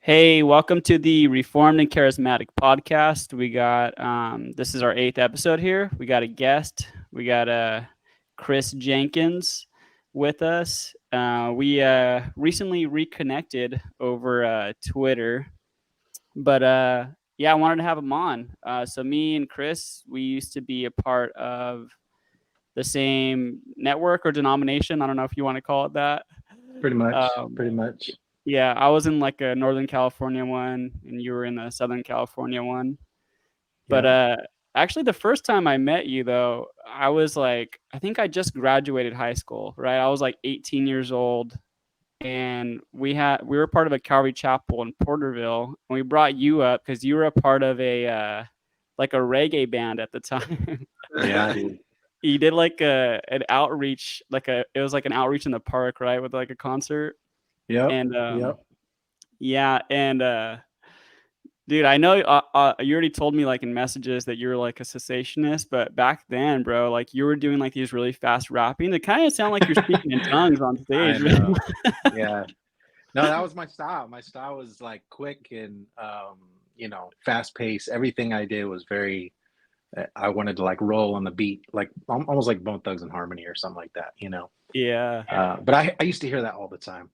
Hey, welcome to the Reformed and Charismatic podcast. We got this is our 8th episode here. We got a guest. We got Chris Jenkins with us. We recently reconnected over Twitter, but yeah, I wanted to have him on. So me and Chris, we used to be a part of the same network or denomination. I don't know if you want to call it that. Pretty much, Um, pretty much. Yeah, I was in like a Northern California one, and you were in the Southern California one. But Yeah. actually, the first time I met you, though, I was like, I think I just graduated high school, right? I was like 18 years old, and we were part of a Calvary Chapel in Porterville, and we brought you up because you were a part of a like a reggae band at the time. Yeah, dude. You did like an outreach, it was like an outreach in the park, right, with like a concert, Yep. and Yep. yeah, and dude, I know you already told me like in messages that you were like a cessationist, but back then, bro, like you were doing like these really fast rapping. It kind of sound like you're speaking in tongues on I stage, man. know. Yeah. No, that was my style. My style was like quick and fast paced. Everything I did was very I wanted to like roll on the beat, like almost like Bone Thugs and Harmony or something like that. Yeah, But I used to hear that all the time.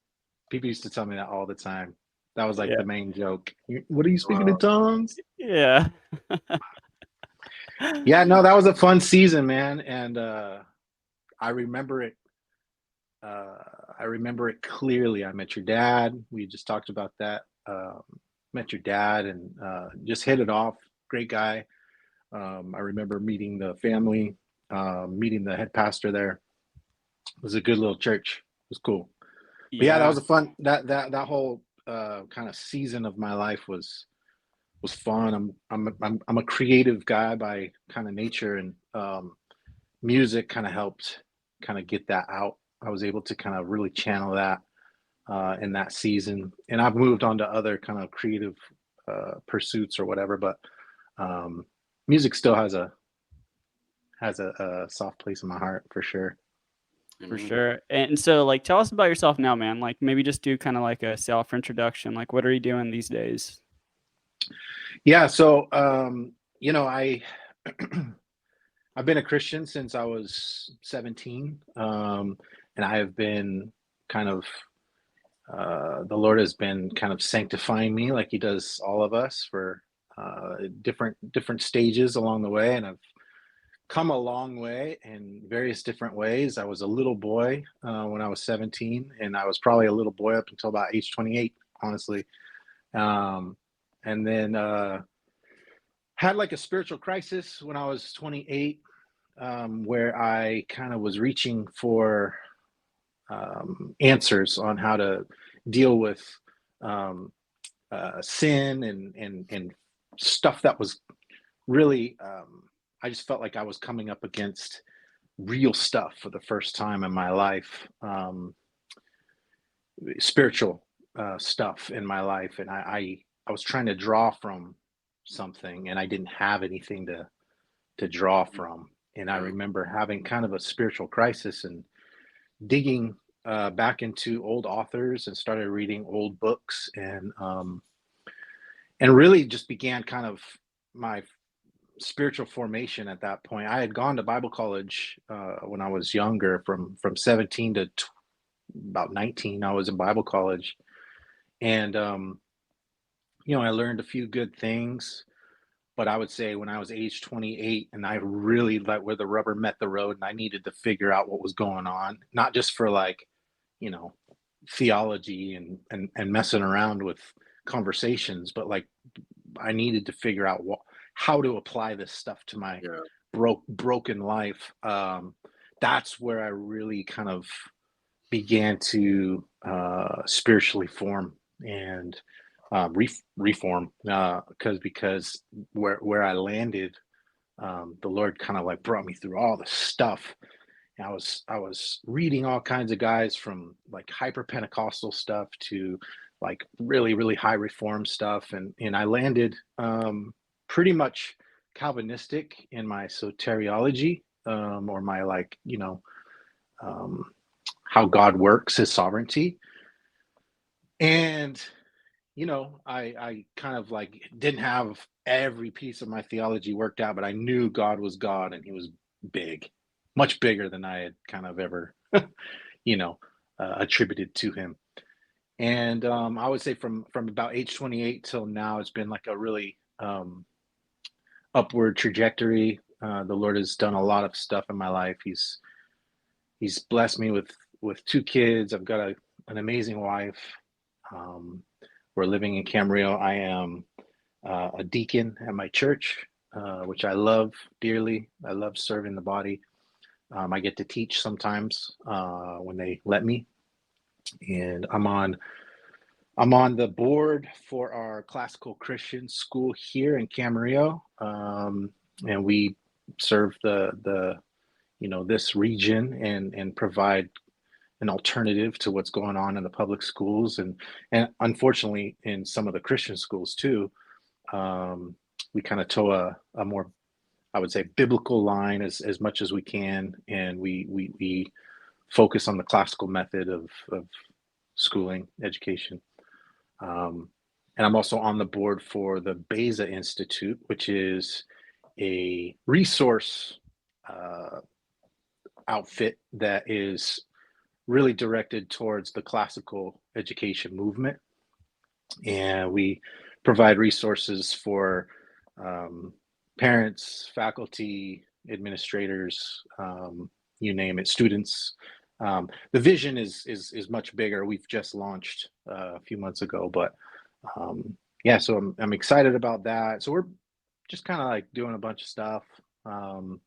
People used to tell me that all the time. That was like yeah, the main joke. What are you speaking in tongues? yeah. Yeah, no, that was a fun season, man. And I remember it Uh, I remember it clearly. I met your dad. We just talked about that. Met your dad and just hit it off. Great guy. I remember meeting the family, meeting the head pastor there. It was a good little church. It was cool. But yeah, that Yeah, was a fun. That whole kind of season of my life was fun. I'm a creative guy by kind of nature, and music kind of helped kind of get that out. I was able to kind of really channel that in that season. And I've moved on to other kind of creative pursuits or whatever, but um, music still has a soft place in my heart for sure. for Mhm. sure. And so, like, tell us about yourself now, man. Like, maybe just do kind of like a self introduction. Like, what are you doing these days? Yeah, so I I've been a Christian since I was 17, and I have been kind of the Lord has been kind of sanctifying me like He does all of us for different stages along the way, and I've come a long way in various different ways. I was a little boy when I was 17, and I was probably a little boy up until about age 28, honestly. Um, and then had like a spiritual crisis when I was 28, where I kind of was reaching for answers on how to deal with um, sin and stuff that was really. I just felt like I was coming up against real stuff for the first time in my life, spiritual stuff in my life, and I was trying to draw from something, and I didn't have anything to draw from. And I Mm. remember having kind of a spiritual crisis and digging back into old authors and started reading old books and really just began kind of my spiritual formation at that point. I had gone to Bible college when I was younger, from 17 to about 19. I was in Bible college, and I learned a few good things. But I would say when I was age 28, and I really like where the rubber met the road, and I needed to figure out what was going on, not just for like, you know, theology and messing around with conversations, but like I needed to figure out how to apply this stuff to my Yeah. broken life. That's where I really kind of began to spiritually form and reform because where I landed, the Lord kind of like brought me through all the stuff. And I was reading all kinds of guys from like hyper Pentecostal stuff to like really high reform stuff, and I landed pretty much Calvinistic in my soteriology, or my like um, how God works, His sovereignty, and I kind of like didn't have every piece of my theology worked out, but I knew God was God and he was big, much bigger than I had kind of ever, you know, attributed to him. And I would say from about age 28 till now, it's been like a really upward trajectory. The Lord has done a lot of stuff in my life. He's blessed me with two kids. I've got an amazing wife. Um, we're living in Camarillo. I am a deacon at my church, which I love dearly. I love serving the body. I get to teach sometimes when they let me, and I'm on the board for our classical Christian school here in Camarillo, and we serve the this region and provide an alternative to what's going on in the public schools and unfortunately in some of the Christian schools too. We kind of toe a more, I would say, biblical line as much as we can, and we focus on the classical method of schooling education. Um, and I'm also on the board for the Beza Institute, which is a resource uh, outfit that is really directed towards the classical education movement. And we provide resources for um, parents, faculty, administrators, you name it, students. The vision is much bigger. We've just launched a few months ago, but yeah, so I'm excited about that. So we're just kind of like doing a bunch of stuff, um,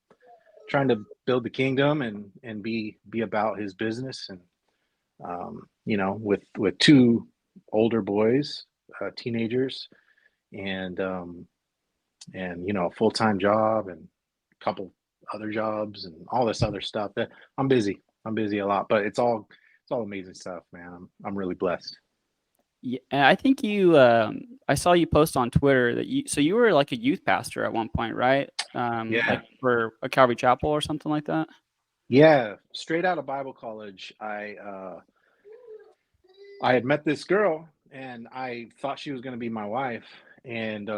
trying to build the kingdom and be about His business, and with two older boys, teenagers, and a full time job and a couple other jobs and all this other stuff. That I'm busy. I'm busy a lot, but it's all amazing stuff, man. I'm really blessed. Yeah, I think you. I saw you post on Twitter that you were like a youth pastor at one point, right? Yeah. Like for a Calvary Chapel or something like that. Yeah, straight out of Bible college, I had met this girl and I thought she was going to be my wife, and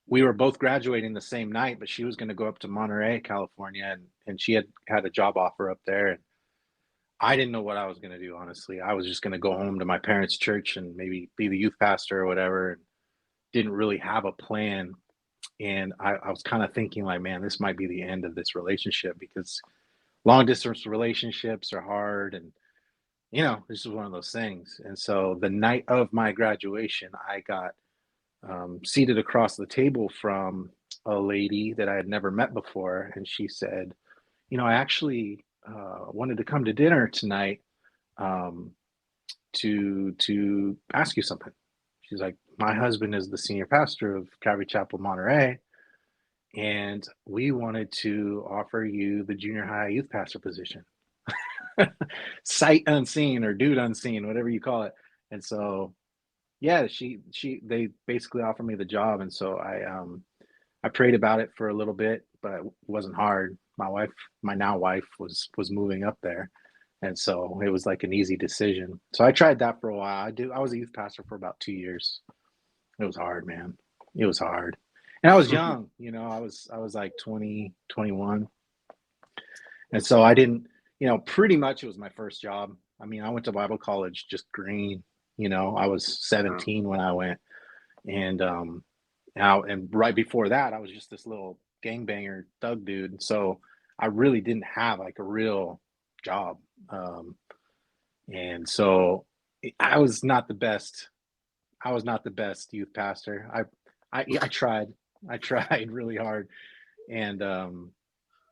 we were both graduating the same night, but she was going to go up to Monterey, California, and she had a job offer up there, and I didn't know what I was going to do. Honestly, I was just going to go home to my parents' church and maybe be the youth pastor or whatever, and didn't really have a plan. And I was kind of thinking like, man, this might be the end of this relationship, because long distance relationships are hard, and this is one of those things. And so the night of my graduation, I got seated across the table from a lady that I had never met before, and she said, I actually wanted to come to dinner tonight, um, to ask you something. She's like, my husband is the senior pastor of Calvary Chapel, Monterey, and we wanted to offer you the junior high youth pastor position. Sight unseen or dude unseen, whatever you call it. And so, yeah, they basically offered me the job, and so I prayed about it for a little bit, but it wasn't hard. My now wife, was moving up there, and so it was like an easy decision. So I tried that for a while. I was a youth pastor for about 2 years. It was hard, man. It was hard, and I was young. I was like 20, 21, and so I didn't. Pretty much it was my first job. I mean, I went to Bible college just green. I was 17 when I went, and now, and right before that, I was just this little gangbanger thug dude. So I really didn't have like a real job. And so I was not the best. I was not the best youth pastor. I tried. I tried really hard. And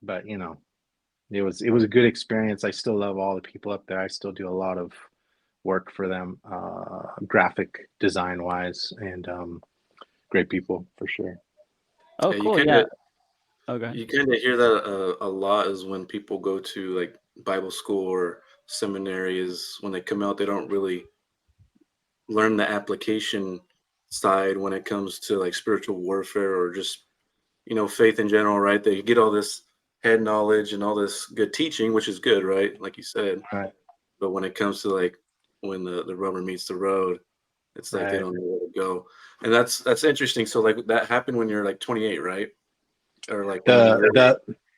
but it was a good experience. I still love all the people up there. I still do a lot of work for them, graphic design wise, and great people for sure. Oh, Yeah, cool. Yeah. Okay. you kind of hear that a lot is when people go to like Bible school or seminary is when they come out they don't really learn the application side when it comes to like spiritual warfare or just faith in general, right? They get all this head knowledge and all this good teaching, which is good, right? Like you said, Right. but when it comes to like when the rubber meets the road, It's like they don't know where to go. And that's interesting. So like that happened when you're like 28, right? Or like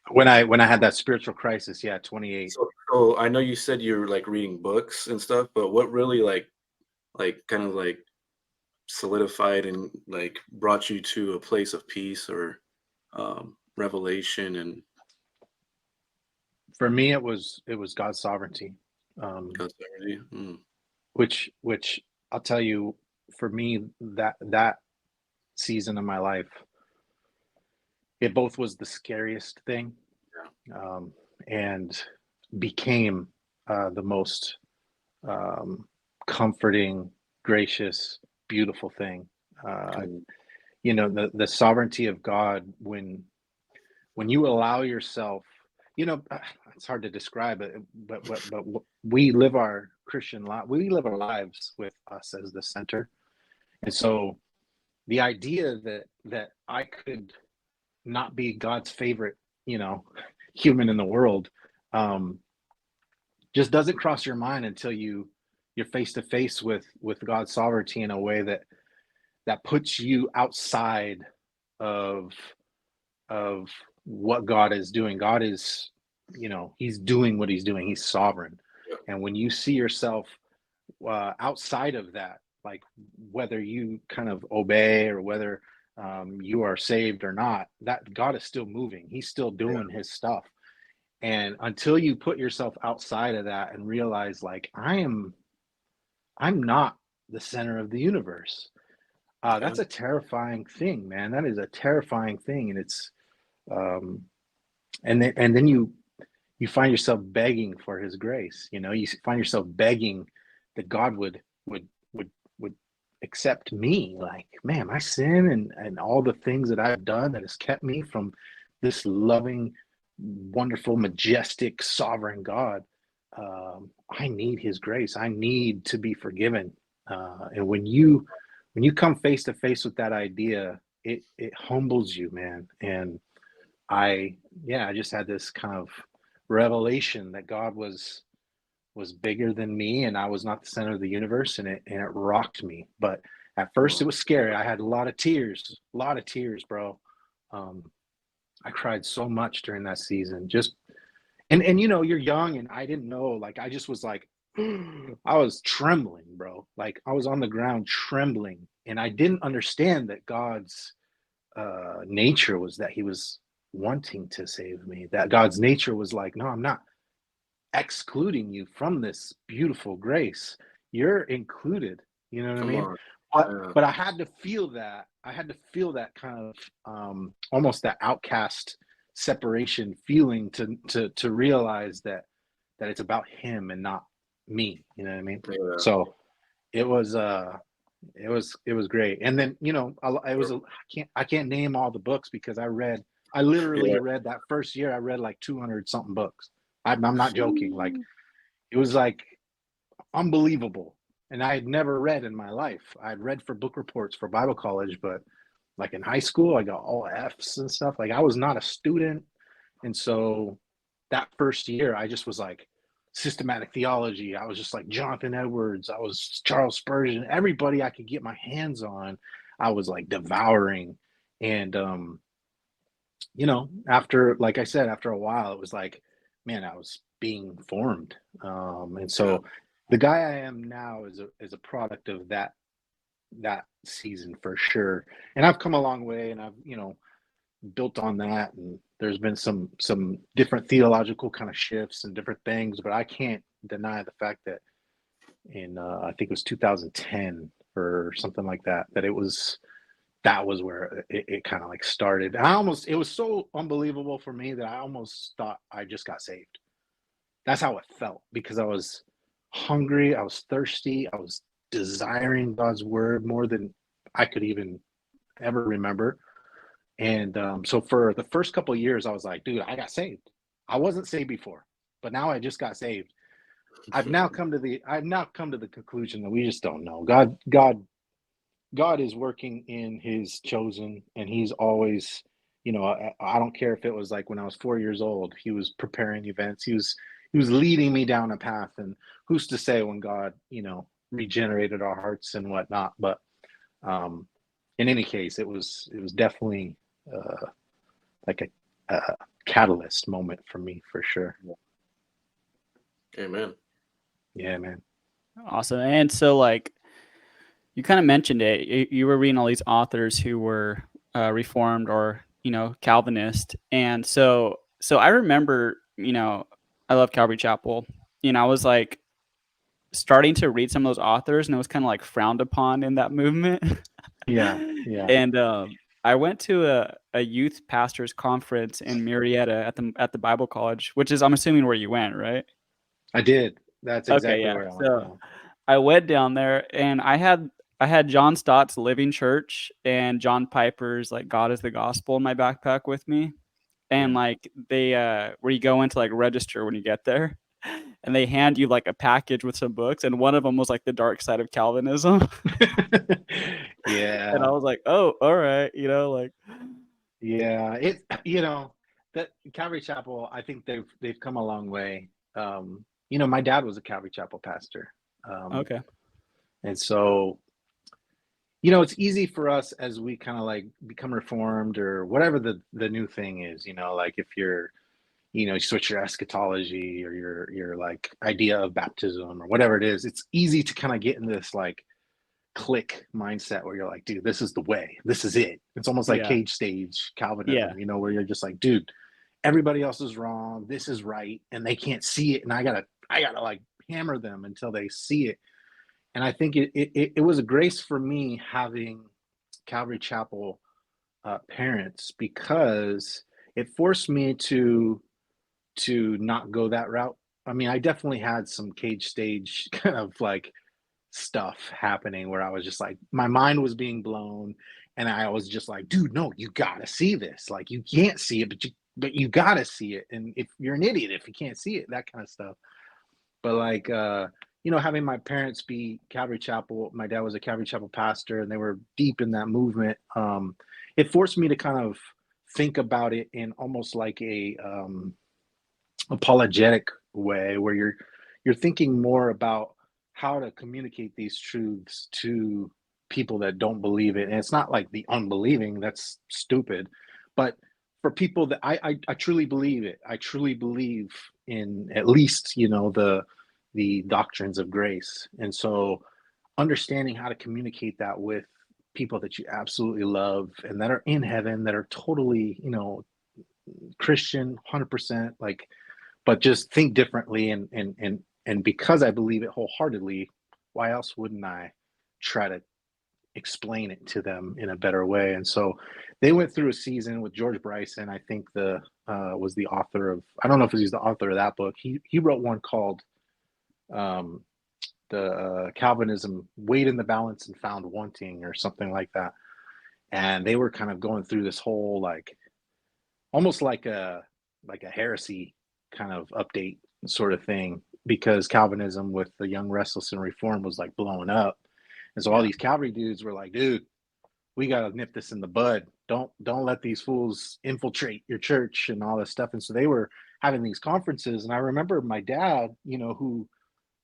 when I had that spiritual crisis, 28. So I know you said you're like reading books and stuff, but what really like kind of like solidified and like brought you to a place of peace or revelation and For me, it was God's sovereignty, God's sovereignty? which I'll tell you, for me, that season of my life, it both was the scariest thing, and became the most comforting, gracious, beautiful thing. You know, the sovereignty of God, when you allow yourself, you know, it's hard to describe it, but we live our Christian life, we live our lives with us as the center. And so the idea that I could not be God's favorite, you know, human in the world, just doesn't cross your mind until you're face to face with God's sovereignty in a way that puts you outside of what God is doing. God is, you know, he's doing what he's doing. He's sovereign. And when you see yourself outside of that, like whether you kind of obey or whether you are saved or not, that God is still moving. He's still doing his stuff. And until you put yourself outside of that and realize, like, I'm not the center of the universe. That's a terrifying thing, man. That is a terrifying thing. And it's and then you find yourself begging for his grace. You know, you find yourself begging that God would accept me. Like, man, my sin and all the things that I've done that has kept me from this loving, wonderful, majestic, sovereign God. I need his grace. I need to be forgiven. And when you come face to face with that idea, it humbles you, man. And I just had this kind of revelation that God was bigger than me, and I was not the center of the universe, and it rocked me. But at first, it was scary. I had a lot of tears, bro. I cried so much during that season. Just and you know, you're young, and I didn't know. Like, I just was like, I was trembling, bro. Like, I was on the ground trembling, and I didn't understand that God's nature was that he was wanting to save me. That God's nature was like, no, I'm not excluding you from this beautiful grace. You're included. You know what I mean? But I had to feel that. I had to feel that kind of almost that outcast separation feeling to realize that it's about him and not me. You know what I mean? Yeah. So it was great. And then, you know, I can't name all the books because I literally read that first year. I read like 200 something books. I'm not joking. Like, it was like unbelievable. And I had never read in my life. I had read for book reports for Bible college, but like in high school, I got all F's and stuff. Like, I was not a student. And so that first year, I just was like systematic theology. I was just like Jonathan Edwards. I was Charles Spurgeon. Everybody I could get my hands on, I was like devouring. And, you know, like I said, after a while, it was like, man, I was being formed. And so the guy I am now is a product of that season for sure. And I've come a long way, and I've, you know, built on that, and there's been some different theological kind of shifts and different things, but I can't deny the fact that in I think it was 2010 or something like that, that was where it kind of like started. It was so unbelievable for me that I almost thought I just got saved. That's how it felt, because I was hungry, I was thirsty, I was desiring God's word more than I could even ever remember. And so for the first couple of years, I was like, dude, I got saved. I wasn't saved before, but now I just got saved. I've now come to the conclusion that we just don't know. God is working in his chosen, and he's always, you know, I don't care if it was like when I was 4 years old, he was preparing events. He was leading me down a path, and who's to say when God, you know, regenerated our hearts and whatnot. But in any case, it was definitely like a catalyst moment for me, for sure. Amen. Yeah, man. Awesome. And so, like, you kind of mentioned it. You were reading all these authors who were Reformed or Calvinist, and so I remember, I love Calvary Chapel. I was like starting to read some of those authors, and it was kind of like frowned upon in that movement. Yeah. And I went to a youth pastors conference in Marietta at the Bible College, which is, I'm assuming, where you went, right? I did. That's Okay, exactly yeah. where I went. So I went down there, and I had John Stott's Living Church and John Piper's like God is the Gospel in my backpack with me. And Yeah. like they where you go into like register when you get there, and they hand you like a package with some books, and one of them was like The Dark Side of Calvinism. Yeah. And I was like, oh, all right, like Yeah. It that Calvary Chapel, I think they've come a long way. My dad was a Calvary Chapel pastor. okay. And so it's easy for us as we kind of like become reformed or whatever the new thing is, like if you switch your eschatology or your like idea of baptism or whatever it is, it's easy to kind of get in this like click mindset where you're like, dude, this is the way, this is it. It's almost like Yeah. cage stage Yeah. Calvinism, where you're just like, dude, everybody else is wrong, this is right, and they can't see it, and I gotta like hammer them until they see it. And I think it was a grace for me having Calvary Chapel parents, because it forced me to not go that route. I mean, I definitely had some cage stage kind of like stuff happening where I was just like, my mind was being blown, and I was just like, dude, no, you gotta see this. Like, you can't see it, but you gotta see it. And if you're an idiot if you can't see it, that kind of stuff. But like, having my parents be Calvary Chapel, my dad was a Calvary Chapel pastor, and they were deep in that movement. It forced me to kind of think about it in almost like a apologetic way, where you're thinking more about how to communicate these truths to people that don't believe it. And it's not like the unbelieving, that's stupid, but for people that I truly believe it. I truly believe in at least the doctrines of grace. And so understanding how to communicate that with people that you absolutely love and that are in heaven, that are totally Christian 100%, like, but just think differently, and because I believe it wholeheartedly, why else wouldn't I try to explain it to them in a better way? And so they went through a season with George Bryson. I think the was the author of, I don't know if he's the author of that book. He wrote one called the Calvinism Weighed in the Balance and Found Wanting, or something like that. And they were kind of going through this whole like almost like a heresy kind of update sort of thing, because Calvinism with the Young, Restless, and Reformed was like blowing up. And so all these Calvary dudes were like, dude, we got to nip this in the bud. Don't let these fools infiltrate your church and all this stuff. And so they were having these conferences. And I remember my dad, who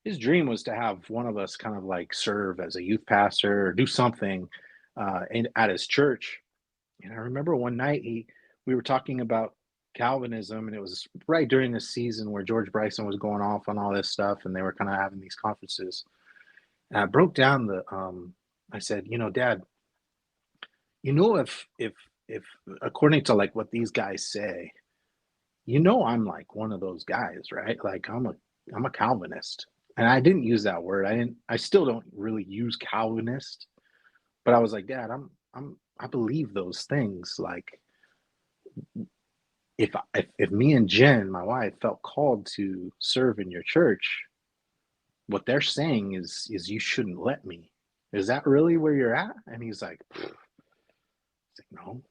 his dream was to have one of us kind of like serve as a youth pastor or do something at his church. And I remember one night we were talking about Calvinism, and it was right during this season where George Bryson was going off on all this stuff, and they were kind of having these conferences. And I broke down I said, Dad, if according to like what these guys say, I'm like one of those guys, right? Like I'm a Calvinist. And I didn't use that word. I still don't really use Calvinist, but I was like, Dad, I believe those things. Like, if me and Jen, my wife, felt called to serve in your church, what they're saying is you shouldn't let me. Is that really where you're at? And he's like, no.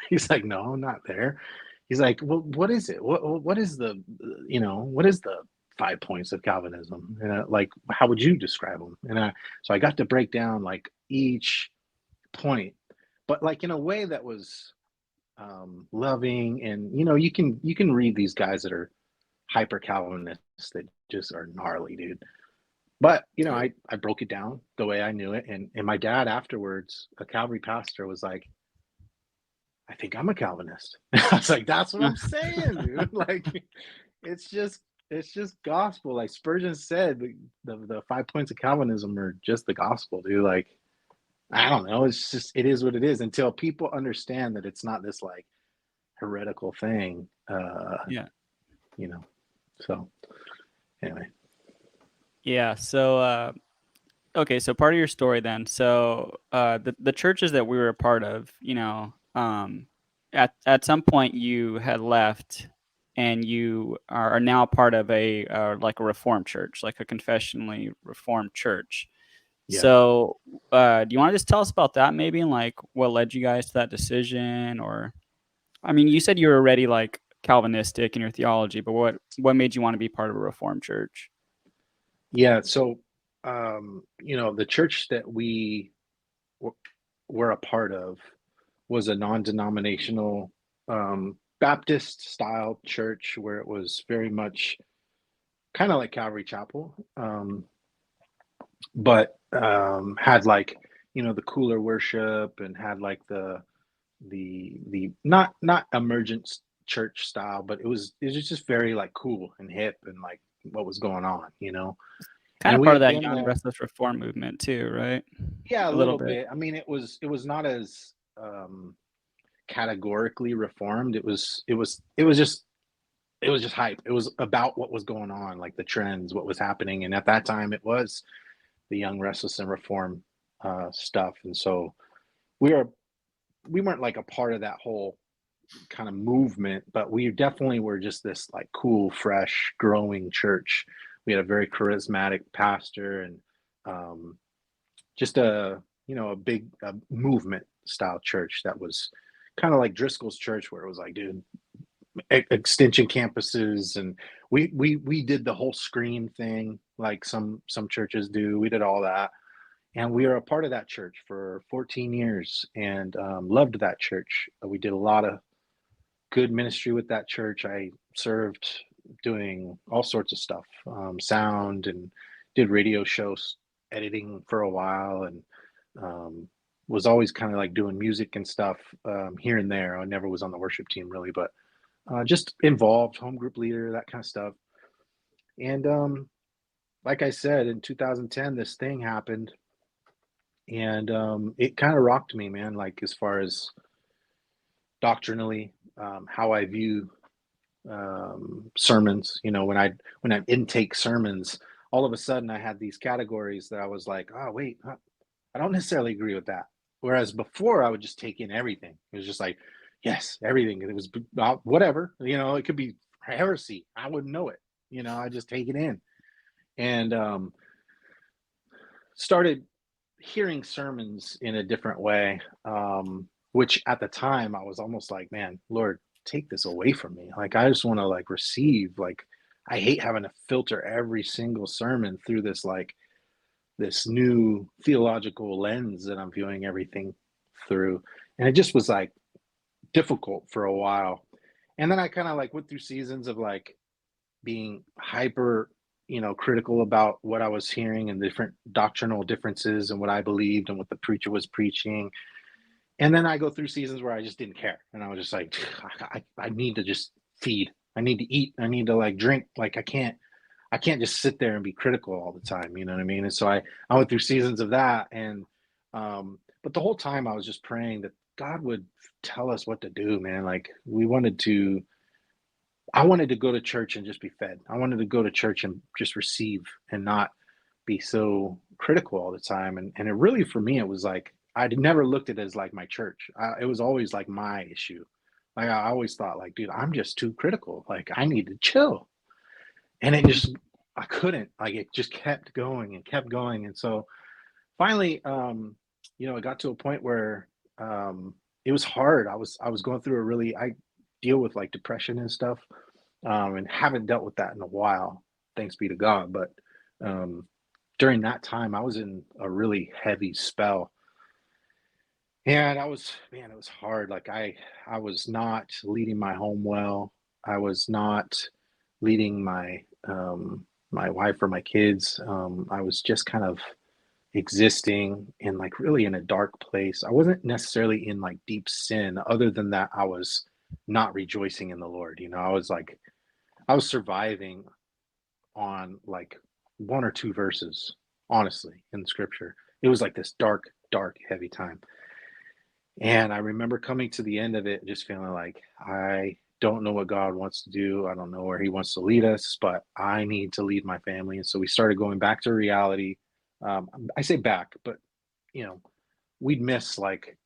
He's like, no, I'm not there. He's like, well, what is it? What is what is the 5 points of Calvinism? And like, how would you describe them? And so I got to break down like each point, but like in a way that was loving. And you can read these guys that are hyper Calvinists that just are gnarly, dude. But, I broke it down the way I knew it. And my dad afterwards, a Calvary pastor, was like, I think I'm a Calvinist. I was like, that's what I'm saying, dude. Like, it's just gospel. Like Spurgeon said, the 5 points of Calvinism are just the gospel, dude. Like, I don't know. It's just, it is what it is until people understand that it's not this like heretical thing. Yeah. So anyway. Yeah. So, okay. So part of your story then. So, the churches that we were a part of, at some point you had left and you are now part of like a reformed church, like a confessionally reformed church. Yeah. So, do you want to just tell us about that maybe, and like what led you guys to that decision? Or, I mean, you said you were already like Calvinistic in your theology, but what made you want to be part of a reformed church? Yeah. So, the church that we were a part of was a non-denominational Baptist style church where it was very much kind of like Calvary Chapel, but had like the cooler worship and had like the not emergent church style, but it was just very like cool and hip and like what was going on. Kind And of we part of had that been young there. restless reform movement too, right? Yeah, a A little little bit. bit. I mean, it was not as categorically reformed. It was just hype. It was about what was going on, like the trends, what was happening, and at that time, it was the young, restless, and reform stuff. And so we weren't like a part of that whole kind of movement, but we definitely were just this like cool, fresh, growing church. We had a very charismatic pastor and um, just a big movement style church that was kind of like Driscoll's church, where it was like, dude, extension campuses, and we did the whole screen thing like some churches do. We did all that, and we were a part of that church for 14 years and loved that church. We did a lot of good ministry with that church. I served doing all sorts of stuff, sound, and did radio shows editing for a while, and um, was always kind of like doing music and stuff here and there. I never was on the worship team really, but just involved, home group leader, that kind of stuff. And like I said, in 2010, this thing happened, and it kind of rocked me, man. Like as far as doctrinally, how I view sermons. When I intake sermons, all of a sudden I had these categories that I was like, oh wait, I don't necessarily agree with that. Whereas before I would just take in everything. It was just like, yes, everything. It was whatever. It could be heresy. I wouldn't know it. I just take it in, and started hearing sermons in a different way. Which at the time I was almost like, man, Lord, take this away from me. Like I just want to like receive. Like I hate having to filter every single sermon through this new theological lens that I'm viewing everything through. And it just was like difficult for a while. And then I kind of like went through seasons of like being hyper, critical about what I was hearing and different doctrinal differences and what I believed and what the preacher was preaching. And then I go through seasons where I just didn't care. And I was just like, I need to just feed. I need to eat. I need to like drink. Like I can't just sit there and be critical all the time. You know what I mean? And so I went through seasons of that. And, but the whole time I was just praying that God would tell us what to do, man. Like I wanted to go to church and just be fed. I wanted to go to church and just receive and not be so critical all the time. And it really, for me, it was like, I never looked at it as like my church. It was always like my issue. Like I always thought like, dude, I'm just too critical. Like I need to chill. And I couldn't, like, it just kept going and kept going. And so finally, it got to a point where, it was hard. I was going through I deal with like depression and stuff, and haven't dealt with that in a while, thanks be to God. But, during that time, I was in a really heavy spell, and man, it was hard. Like I was not leading my home well. I was not leading my my wife or my kids. I was just kind of existing in like really in a dark place. I wasn't necessarily in like deep sin, other than that I was not rejoicing in the Lord. You know, I was surviving on like one or two verses, honestly, in scripture. It was like this dark, dark, heavy time. And I remember coming to the end of it, just feeling like I don't know what God wants to do. I don't know where He wants to lead us, but I need to lead my family. And so we started going back to reality. I say back, but you know, we'd miss like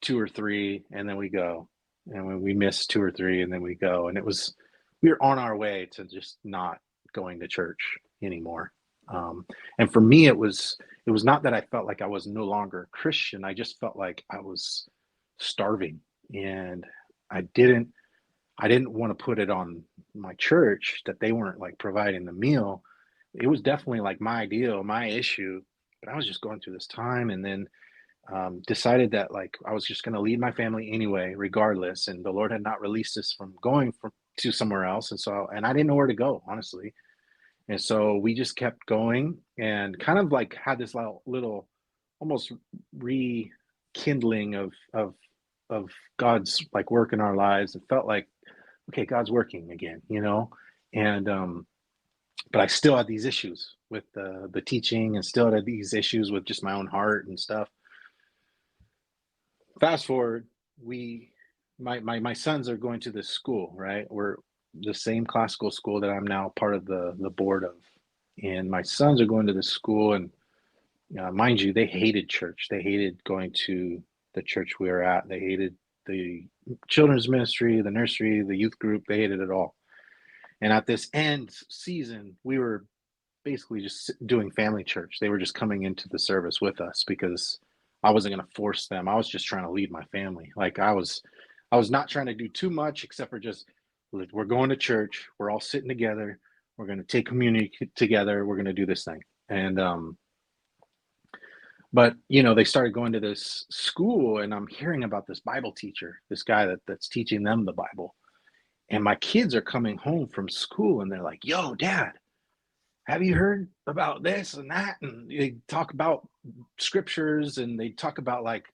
two or three, and then we go, and when we miss two or three, and then we go, and we were on our way to just not going to church anymore. And for me, it was not that I felt like I was no longer a Christian. I just felt like I was starving, and I didn't I didn't want to put it on my church that they weren't like providing the meal. It was definitely like my deal, my issue. But I was just going through this time, and then decided that like I was just going to lead my family anyway, regardless. And the Lord had not released us from going to somewhere else, and I didn't know where to go, honestly. And so we just kept going and kind of like had this little almost rekindling of God's like work in our lives. It felt like, okay, God's working again, you know? And but I still had these issues with the teaching, and still had these issues with just my own heart and stuff. Fast forward, my sons are going to this school, right? We're the same classical school that I'm now part of the board of. And my sons are going to this school, and mind you, they hated church. They hated going to the church we were at. They hated the children's ministry, the nursery, the youth group. They hated it all. And at this end season, we were basically just doing family church. They were just coming into the service with us because I wasn't going to force them. I was just trying to lead my family. Like I was not trying to do too much, except for just, we're going to church. We're all sitting together. We're going to take community together. We're going to do this thing. And but you know, they started going to this school, and I'm hearing about this Bible teacher, this guy that's teaching them the Bible. And my kids are coming home from school, and they're like, "Yo, Dad, have you heard about this and that?" And they talk about scriptures, and they talk about like,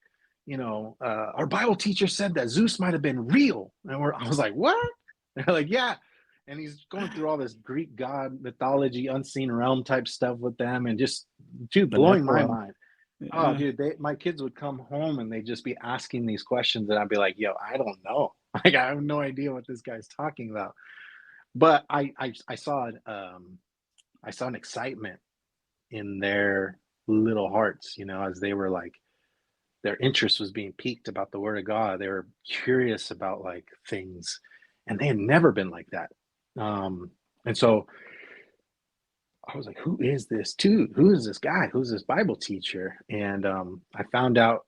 you know, our Bible teacher said that Zeus might have been real. And I was like, what? And they're like, yeah. And he's going through all this Greek god mythology, unseen realm type stuff with them, and just, dude, blowing my mind. Oh, dude, my kids would come home and they'd just be asking these questions, and I'd be like, yo, I don't know. Like, I have no idea what this guy's talking about. But I saw it. I saw an excitement in their little hearts, you know, as they were like, their interest was being piqued about the word of God. They were curious about like things, and they had never been like that. And so I was like, who is this dude? Who is this guy? Who's this Bible teacher? And I found out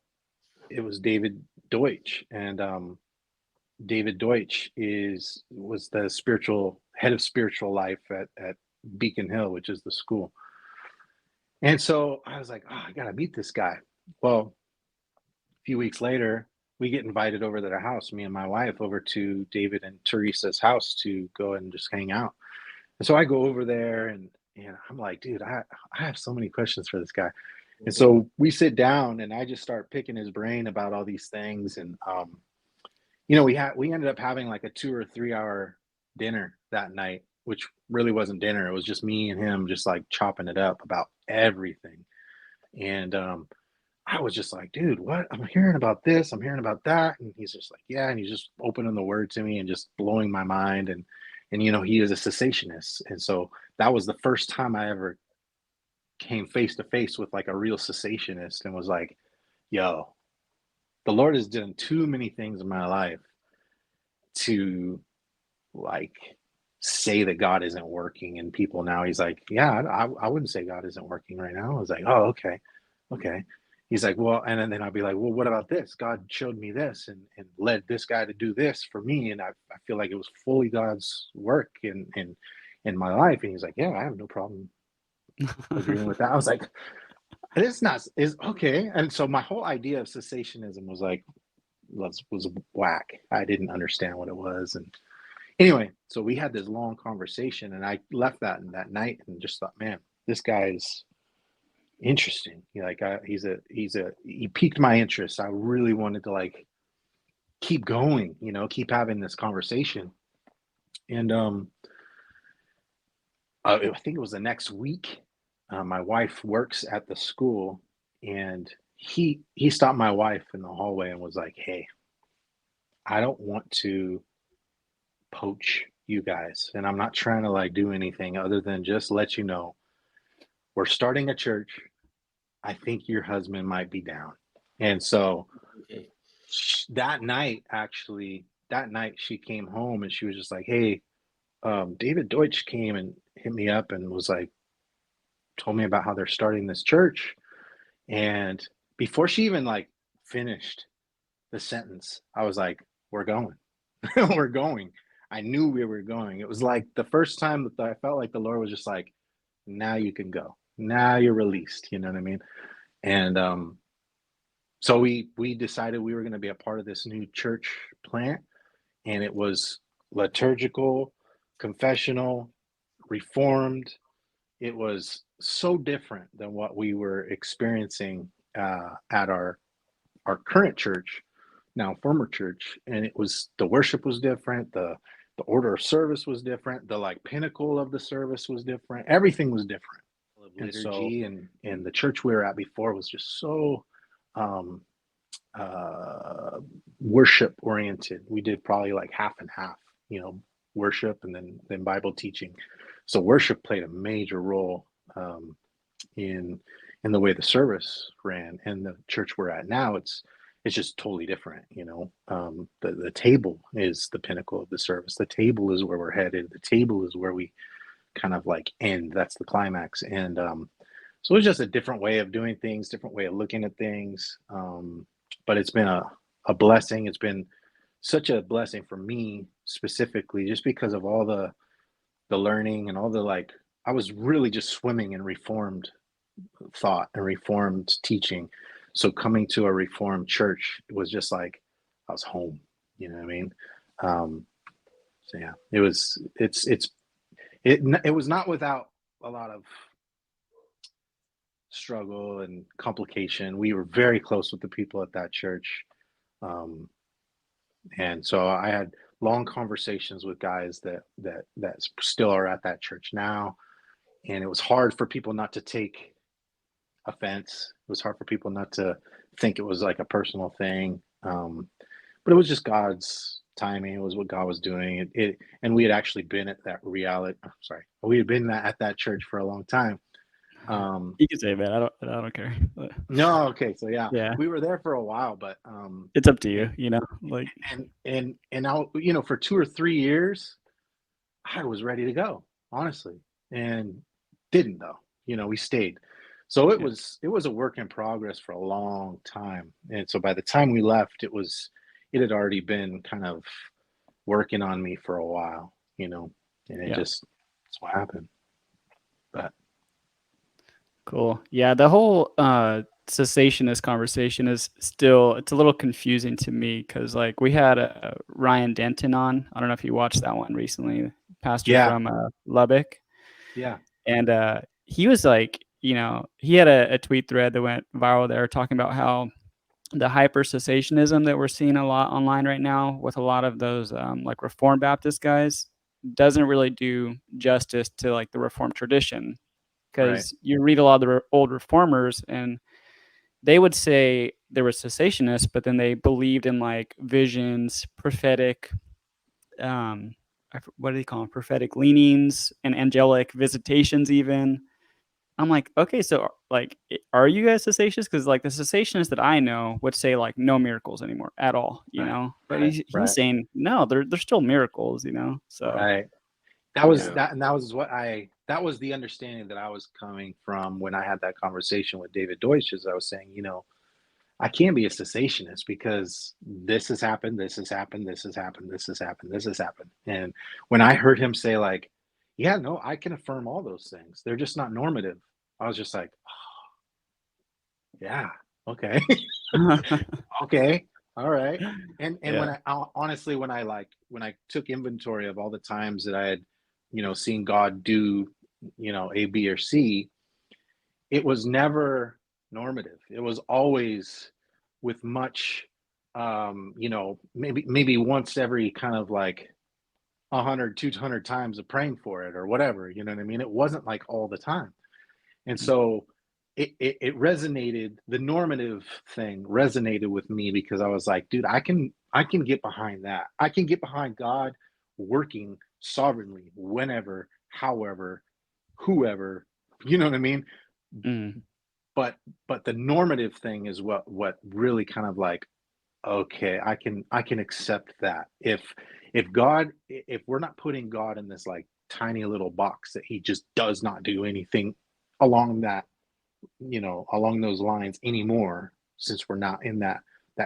it was David Deutch. And David Deutch was the spiritual head of spiritual life at Beacon Hill, which is the school. And so I was like, oh, I gotta meet this guy. Well, a few weeks later, we get invited over to their house, me and my wife, over to David and Teresa's house to go and just hang out. And so I go over there, and I'm like, dude, I have so many questions for this guy. And so we sit down, and I just start picking his brain about all these things. And you know, we ended up having like a 2 or 3 hour dinner that night, which really wasn't dinner. It was just me and him just like chopping it up about everything. And I was just like, dude, what? I'm hearing about this, I'm hearing about that. And he's just like, yeah. And he's just opening the word to me and just blowing my mind. And you know, he is a cessationist. And so that was the first time I ever came face to face with like a real cessationist, and was like, yo, the Lord has done too many things in my life to like say that God isn't working in people now. He's like, yeah, I wouldn't say God isn't working right now. I was like, oh, okay. He's like, well, and then I'll be like, well, what about this? God showed me this and led this guy to do this for me, and I feel like it was fully God's work in my life. And he's like, yeah, I have no problem agreeing with that. I was like, it's not is okay. And so my whole idea of cessationism was like was whack. I didn't understand what it was. And Anyway, so we had this long conversation, and I left that night and just thought, man, this guy is interesting. He piqued my interest. I really wanted to like keep going, keep having this conversation. And I think it was the next week. My wife works at the school, and he stopped my wife in the hallway and was like, "Hey, I don't want to poach you guys, and I'm not trying to like do anything other than just let you know we're starting a church. I think your husband might be down." And so Okay. that night she came home and she was just like, "Hey, David Deutch came and hit me up and was like, told me about how they're starting this church." And before she even like finished the sentence, I was like, "We're going." We're going. I knew we were going. It was like the first time that I felt like the Lord was just like, now you can go. Now you're released. You know what I mean? And so we decided we were going to be a part of this new church plant, and it was liturgical, confessional, reformed. It was so different than what we were experiencing at our current church, now former church. And it was, the worship was different, the order of service was different, the like pinnacle of the service was different, everything was different. And liturgy and the church we were at before was just so um, worship oriented. We did probably like half and half, worship and then Bible teaching. So worship played a major role in the way the service ran. And the church we're at now, it's just totally different. The table is the pinnacle of the service. The table is where we're headed. The table is where we kind of like end. That's the climax. And so it's just a different way of doing things, different way of looking at things. But it's been a blessing. It's been such a blessing for me specifically, just because of all the learning and all the like. I was really just swimming in reformed thought and reformed teaching. So coming to a reformed church was just like I was home. You know what I mean? So yeah, it was. It was not without a lot of struggle and complication. We were very close with the people at that church. And so I had long conversations with guys that still are at that church now. And it was hard for people not to take offense. It was hard for people not to think it was like a personal thing. But it was just God's timing. It was what God was doing. And we had actually been at that we had been at that church for a long time. You can say, man, I don't care. But No, okay, so yeah, yeah, we were there for a while, but it's up to you, like. and I, for 2 or 3 years, I was ready to go, honestly, and didn't though. We stayed. So it was a work in progress for a long time. And so by the time we left, it had already been kind of working on me for a while, and it just, that's what happened. But Cool. Yeah, the whole cessationist conversation is still, it's a little confusing to me because like we had Ryan Denton on. I don't know if you watched that one recently, pastor from Lubbock. Yeah. And he was like, he had a tweet thread that went viral there talking about how the hyper cessationism that we're seeing a lot online right now with a lot of those like Reformed Baptist guys doesn't really do justice to like the Reformed tradition. Because you read a lot of the old reformers and they would say they were cessationists, but then they believed in like visions, prophetic, what do they call them? Prophetic leanings and angelic visitations even. I'm like, okay, so like, are you guys cessationists? Because like the cessationists that I know would say like no miracles anymore at all, But he's saying no, they're still miracles, So right. That was that was the understanding that I was coming from when I had that conversation with David Deutsch. As I was saying, I can't be a cessationist because this has happened, this has happened, this has happened, this has happened, this has happened. And when I heard him say like, yeah, no, I can affirm all those things, they're just not normative, I was just like, oh, yeah, okay. Okay. All right. And when honestly, when I took inventory of all the times that I had, seen God do, A, B, or C, it was never normative. It was always with much, maybe once every kind of like 100, 200 times of praying for it or whatever. You know what I mean? It wasn't like all the time. And so it resonated. The normative thing resonated with me because I was like, dude, I can get behind that. I can get behind God working sovereignly whenever, however, whoever, you know what I mean? Mm. But the normative thing is what really kind of like, okay, I can accept that. If we're not putting God in this like tiny little box that he just does not do anything along that, along those lines anymore, since we're not in that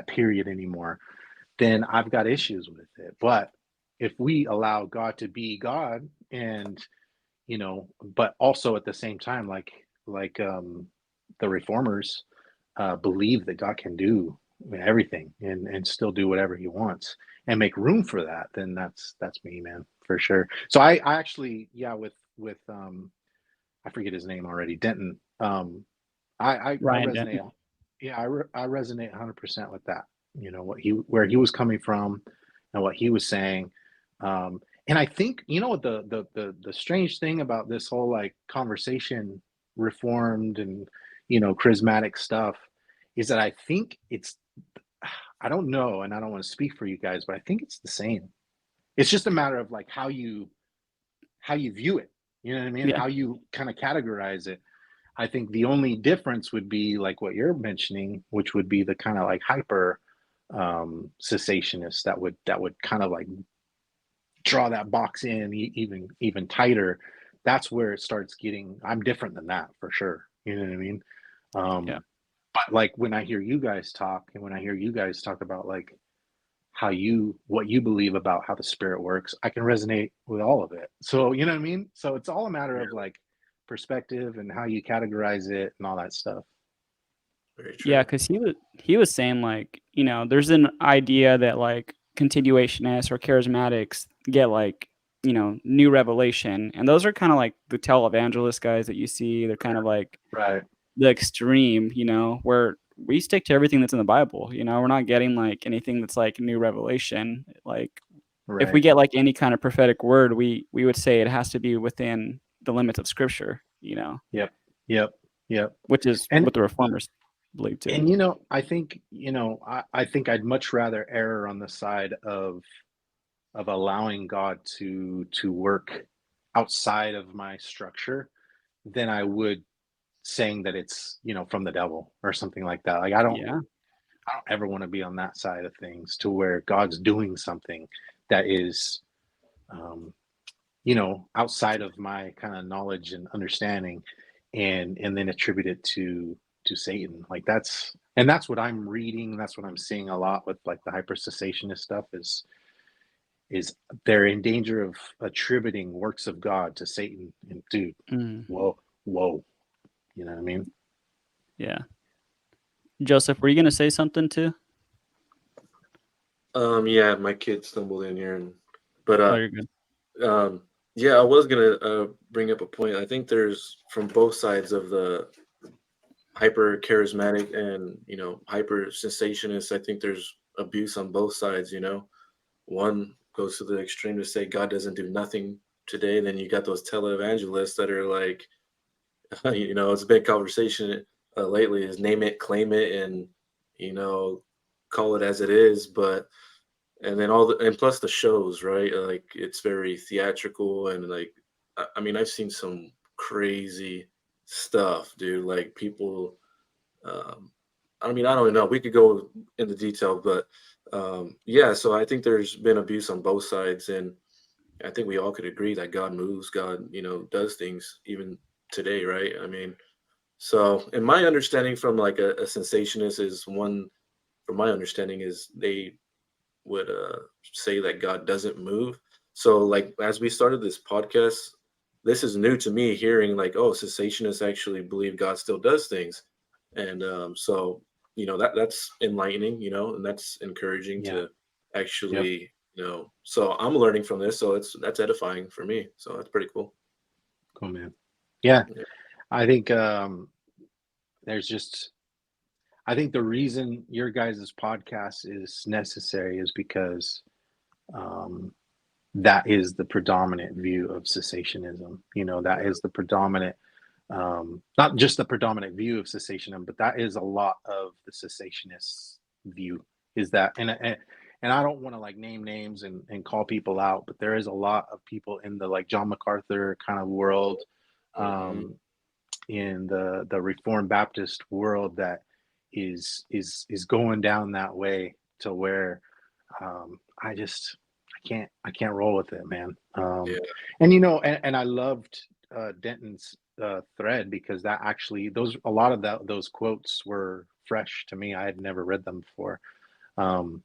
period anymore, then I've got issues with it. But if we allow God to be God, and but also at the same time, like the reformers believe that God can do everything and still do whatever he wants and make room for that, then that's me, man, for sure. So I actually, yeah, with I forget his name already, Denton. I Ryan resonate. Denton. Yeah, I resonate 100% with that. Where he was coming from and what he was saying. And I think, what the strange thing about this whole like conversation, reformed and charismatic stuff, is that I think I don't know, and I don't want to speak for you guys, but I think it's the same. It's just a matter of like how you view it. You know what I mean? Yeah. How you kind of categorize it. I think the only difference would be like what you're mentioning, which would be the kind of like hyper cessationist that would kind of like draw that box in even tighter. That's where it starts getting. I'm different than that for sure. You know what I mean? Yeah. But like when I hear you guys talk, and when I hear you guys talk about like what you believe about how the spirit works, I can resonate with all of it. So you know what I mean? So it's all a matter Yeah, of like perspective and how you categorize it and all that stuff. very Yeah, true. because he was saying like, there's an idea that like continuationists or charismatics get like, new revelation, and those are kind of like the televangelist guys that you see. They're kind of like Right. the extreme, where we stick to everything that's in the Bible. We're not getting like anything that's like new revelation. Like if we Right. get like any kind of prophetic word, we would say it has to be within the limits of Scripture. Yep. Yep. Yep. Which is And what the reformers believe too. and I think I think I'd much rather err on the side of allowing God to work outside of my structure than I would saying that it's from the devil or something like that. Like Yeah. I don't ever want to be on that side of things to where God's doing something that is um, outside of my kind of knowledge and understanding, and then attribute it to Satan. Like that's what I'm reading. That's what I'm seeing a lot with like the hyper cessationist stuff is they're in danger of attributing works of God to Satan. And dude, Mm, whoa, whoa, you know what I mean? yeah. Joseph, were you gonna say something too? Yeah, my kid stumbled in here, but Oh, you're good. um, yeah, I was gonna bring up a point. I think there's from both sides of the hyper charismatic and hyper sensationist. I think there's abuse on both sides. One goes to the extreme to say God doesn't do nothing today. Then you got those televangelists that are like, it's a big conversation lately is name it, claim it, and you know, call it as it is. But and then and plus the shows, right? Like it's very theatrical and like, I mean, I've seen some crazy stuff, dude. Like people, um, I mean, I don't know. We could go into detail, but yeah. So I think there's been abuse on both sides, and I think we all could agree that God moves, God, does things even today, right? I mean, so in my understanding from like a sensationist is one, from my understanding is they would say that God doesn't move. So like as we started this podcast, this is new to me hearing like, oh, cessationists actually believe God still does things. And so that's enlightening, and that's encouraging Yeah. to Yep. actually, so I'm learning from this. So that's edifying for me. So that's pretty cool. Cool, man. Yeah. Yeah. I think there's just I think the reason your guys' podcast is necessary is because um, that is the predominant view of cessationism. That is the predominant, not just the predominant view of cessationism, but that is a lot of the cessationist view. Is that and I don't want to like name names and call people out, but there is a lot of people in the like John MacArthur kind of world, Hmm. um, in the Reformed Baptist world that is going down that way to where I can't roll with it, man. Yeah. And I loved Denton's thread because that actually a lot of those quotes were fresh to me. I had never read them before. Um,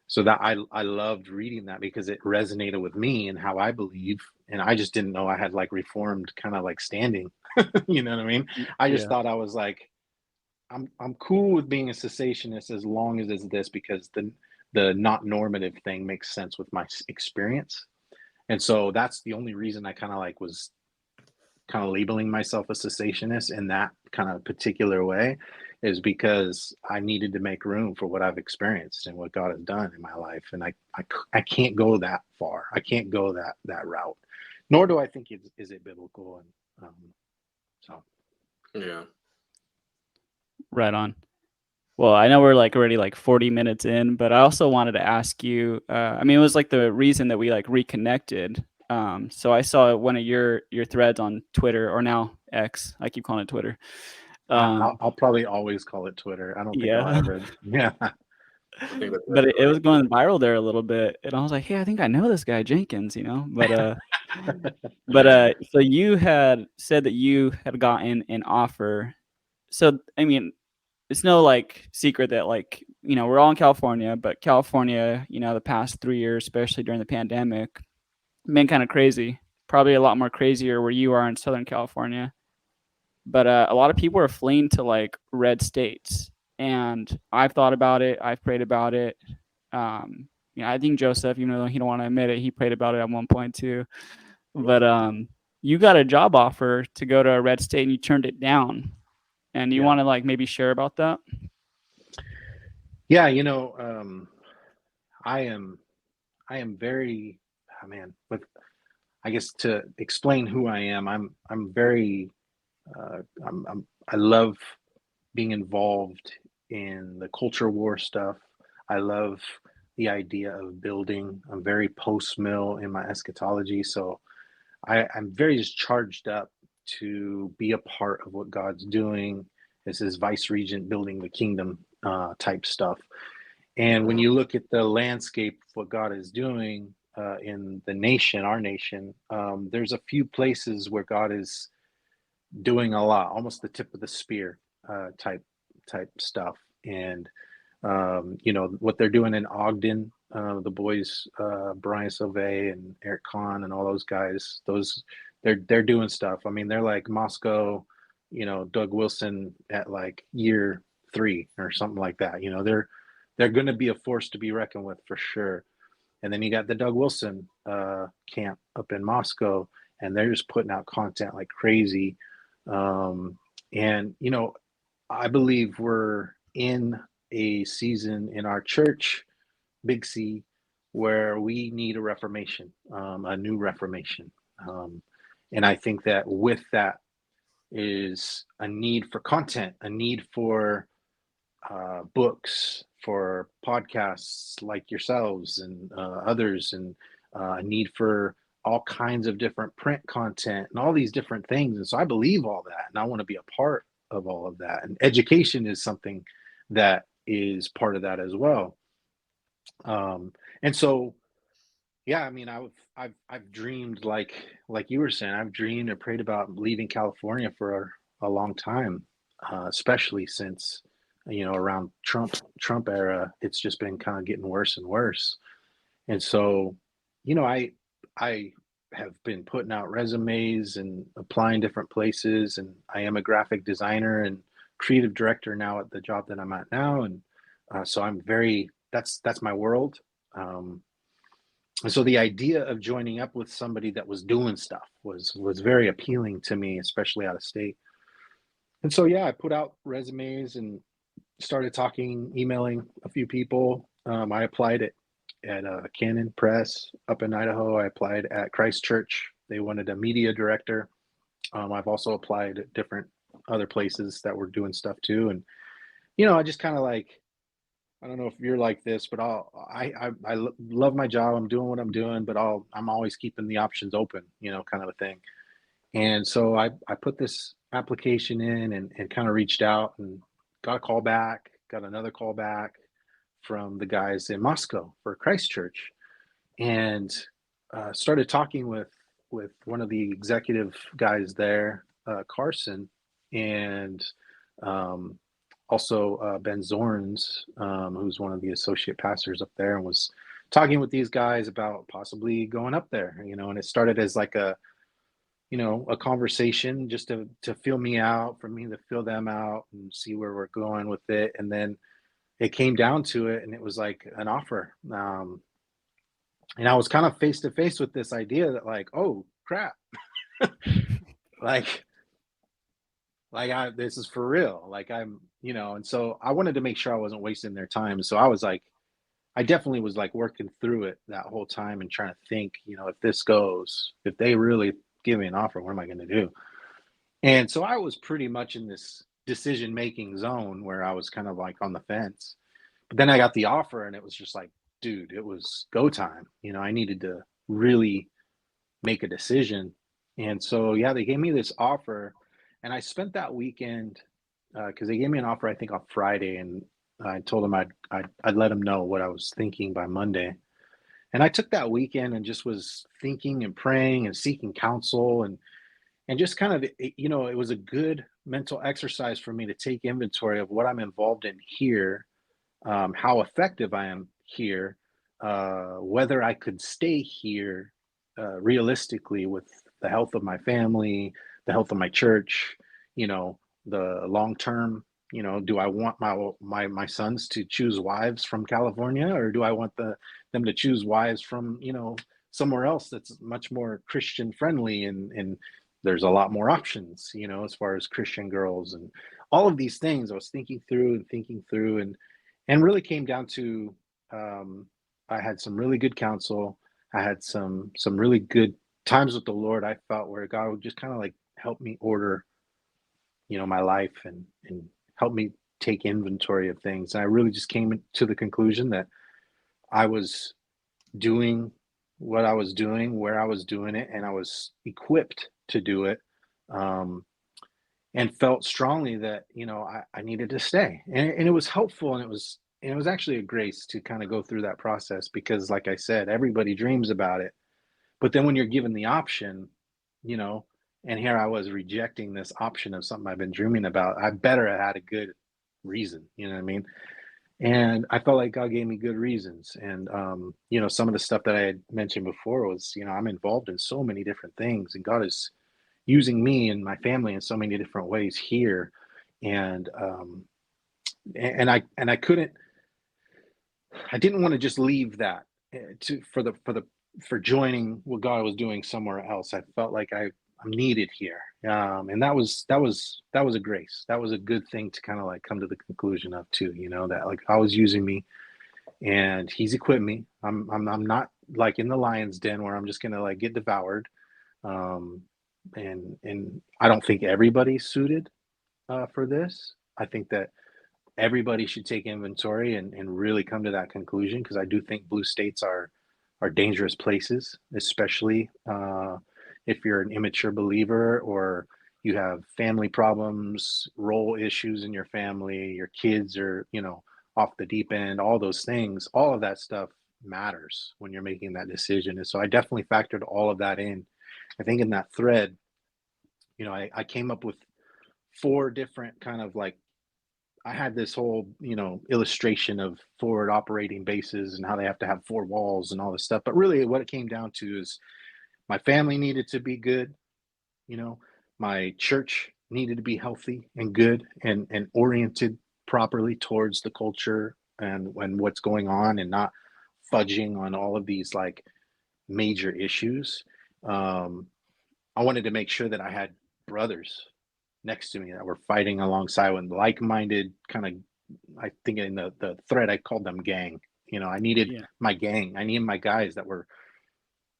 so that I loved reading that because it resonated with me and how I believe, and I just didn't know I had like reformed kind of like standing. You know what I mean? I just Yeah. thought I was like, I'm cool with being a cessationist as long as it's this because the not normative thing makes sense with my experience. And so that's the only reason I kind of like was kind of labeling myself a cessationist in that kind of particular way is because I needed to make room for what I've experienced and what God has done in my life. And I can't go that far. I can't go that route, nor do I think is it biblical. And so, Yeah. Right on. Well, I know we're like already like 40 minutes in, but I also wanted to ask you, I mean, it was like the reason that we like reconnected. So I saw one of your threads on Twitter, or now X. I keep calling it Twitter. I'll probably always call it Twitter. I don't think I'll Yeah. ever. Yeah. I think that's But it right. was going viral there a little bit. And I was like, hey, I think I know this guy Jenkins, but so you had said that you had gotten an offer. So I mean, it's no like secret that like, we're all in California, but California, the past 3 years, especially during the pandemic, been kind of crazy. Probably a lot more crazier where you are in Southern California. But a lot of people are fleeing to like red states. And I've thought about it. I've prayed about it. I think Joseph, even though he don't want to admit it, he prayed about it at one point too. But you got a job offer to go to a red state and you turned it down. And you Yeah. want to like maybe share about that? Yeah. I am very, oh man, with I guess to explain who I am, I'm very, I love being involved in the culture war stuff. I love the idea of building. I'm very post mill in my eschatology, so I'm very just charged up to be a part of what God's doing as his vice regent building the kingdom type stuff. And when Mhm. you look at the landscape of what God is doing in the nation, our nation, there's a few places where God is doing a lot, almost the tip of the spear type stuff. And what they're doing in Ogden, the boys, Brian Sauvé and Eric Kahn and all those guys, they're doing stuff. I mean, they're like Moscow, Doug Wilson at like year 3 or something like that. They're going to be a force to be reckoned with for sure. And then you got the Doug Wilson camp up in Moscow, and they're just putting out content like crazy. And I believe we're in a season in our church, Big C, where we need a reformation, a new reformation. And I think that with that is a need for content, a need for books, for podcasts like yourselves and others, and a need for all kinds of different print content and all these different things. And so I believe all that, and I want to be a part of all of that. And education is something that is part of that as well. And so, yeah, I mean, I've dreamed like you were saying, I've dreamed and prayed about leaving California for a long time, especially since around Trump era, it's just been kind of getting worse and worse. And so, I have been putting out resumes and applying different places, and I am a graphic designer and creative director now at the job that I'm at now. And so that's my world. And so the idea of joining up with somebody that was doing stuff was very appealing to me, especially out of state. And so, yeah, I put out resumes and started emailing a few people. I applied at Canon Press up in Idaho. I applied at Christ Church. They wanted a media director. I've also applied at different other places that were doing stuff too. And, I just kind of like, I don't know if you're like this, but I love my job. I'm doing what I'm doing, but I'm always keeping the options open, kind of a thing. And so I put this application in and kind of reached out and got a call back, got another call back from the guys in Moscow for Christ Church, and started talking with one of the executive guys there, Carson, and also Ben Zorns, who's one of the associate pastors up there, and was talking with these guys about possibly going up there, and it started as like a conversation just to feel me out, for me to feel them out and see where we're going with it. And then it came down to it and it was like an offer. And I was kind of face to face with this idea that like, oh crap, like this is for real. Like and so I wanted to make sure I wasn't wasting their time. So I definitely was like working through it that whole time and trying to think, if this goes, if they really give me an offer, what am I going to do? And so I was pretty much in this decision-making zone where I was kind of like on the fence. But then I got the offer and it was just like, dude, it was go time. I needed to really make a decision. And so, yeah, they gave me this offer and I spent that weekend because they gave me an offer, I think on Friday. And I told them I'd let them know what I was thinking by Monday. And I took that weekend and just was thinking and praying and seeking counsel and just kind of, it was a good mental exercise for me to take inventory of what I'm involved in here, how effective I am here, whether I could stay here realistically with the health of my family, the health of my church, the long term. Do I want my sons to choose wives from California, or do I want them to choose wives from somewhere else that's much more Christian friendly and there's a lot more options, as far as Christian girls and all of these things. I was thinking through and really came down to I had some really good counsel. I had some really good times with the Lord. I felt where God would just kind of like help me order, my life and help me take inventory of things. And I really just came to the conclusion that I was doing what I was doing, where I was doing it, and I was equipped to do it, and felt strongly that I needed to stay, and it was helpful, and it was actually a grace to kind of go through that process because, like I said, everybody dreams about it, but then when you're given the option, and here I was rejecting this option of something I've been dreaming about, I better have had a good reason, you know what I mean? And I felt like God gave me good reasons. And, some of the stuff that I had mentioned before was, I'm involved in so many different things and God is using me and my family in so many different ways here. And, I didn't want to just leave that for joining what God was doing somewhere else. I felt like I'm needed here. And that was a grace. That was a good thing to kind of like come to the conclusion of too, that like God was using me and he's equipped me. I'm not like in the lion's den where I'm just going to like get devoured. And I don't think everybody's suited for this. I think that everybody should take inventory and really come to that conclusion because I do think blue states are dangerous places, especially if you're an immature believer or you have family problems, role issues in your family, your kids are, off the deep end, all those things, all of that stuff matters when you're making that decision. And so I definitely factored all of that in. I think in that thread, I came up with 4 different kind of like, I had this whole, illustration of forward operating bases and how they have to have 4 walls and all this stuff. But really what it came down to is my family needed to be good. My church needed to be healthy and good and oriented properly towards the culture and what's going on, and not fudging on all of these like major issues. I wanted to make sure that I had brothers next to me that were fighting alongside with like-minded kind of, I think in the thread I called them gang. I needed my gang. I needed my guys that were,